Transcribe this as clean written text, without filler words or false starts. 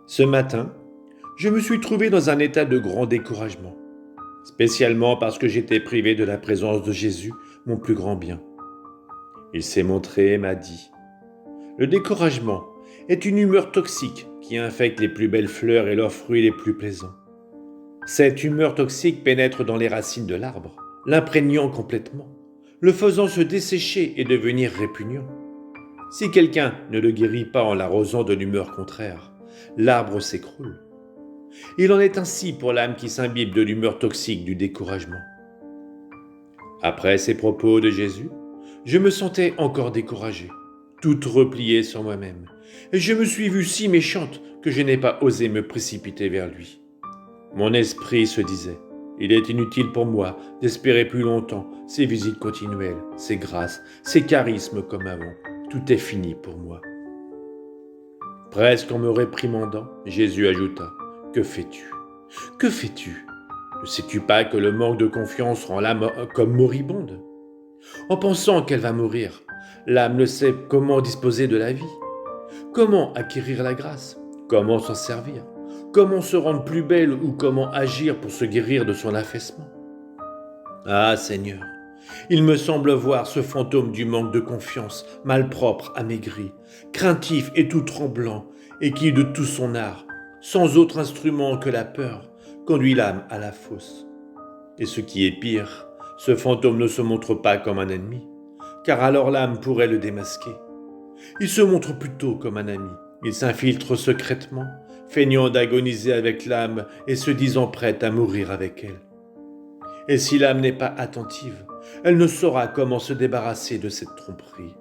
Ce matin, je me suis trouvé dans un état de grand découragement, spécialement parce que j'étais privé de la présence de Jésus, mon plus grand bien. Il s'est montré et m'a dit, le découragement est une humeur toxique qui infecte les plus belles fleurs et leurs fruits les plus plaisants. Cette humeur toxique pénètre dans les racines de l'arbre, l'imprégnant complètement, le faisant se dessécher et devenir répugnant. Si quelqu'un ne le guérit pas en l'arrosant de l'humeur contraire, l'arbre s'écroule. Il en est ainsi pour l'âme qui s'imbibe de l'humeur toxique du découragement. Après ces propos de Jésus, je me sentais encore découragé, toute repliée sur moi-même, et je me suis vue si méchante que je n'ai pas osé me précipiter vers lui. Mon esprit se disait, il est inutile pour moi d'espérer plus longtemps ces visites continuelles, ces grâces, ces charismes comme avant. Tout est fini pour moi. Presque en me réprimandant, Jésus ajouta, « Que fais-tu ? Que fais-tu ? Ne sais-tu pas que le manque de confiance rend l'âme comme moribonde ? En pensant qu'elle va mourir, l'âme ne sait comment disposer de la vie. Comment acquérir la grâce ? Comment s'en servir ? Comment se rendre plus belle ou comment agir pour se guérir de son affaissement ? Ah Seigneur, il me semble voir ce fantôme du manque de confiance, malpropre, amaigri, craintif et tout tremblant, et qui, de tout son art, sans autre instrument que la peur, conduit l'âme à la fosse. Et ce qui est pire, ce fantôme ne se montre pas comme un ennemi, car alors l'âme pourrait le démasquer. Il se montre plutôt comme un ami. Il s'infiltre secrètement, feignant d'agoniser avec l'âme et se disant prête à mourir avec elle. Et si l'âme n'est pas attentive, elle ne saura comment se débarrasser de cette tromperie.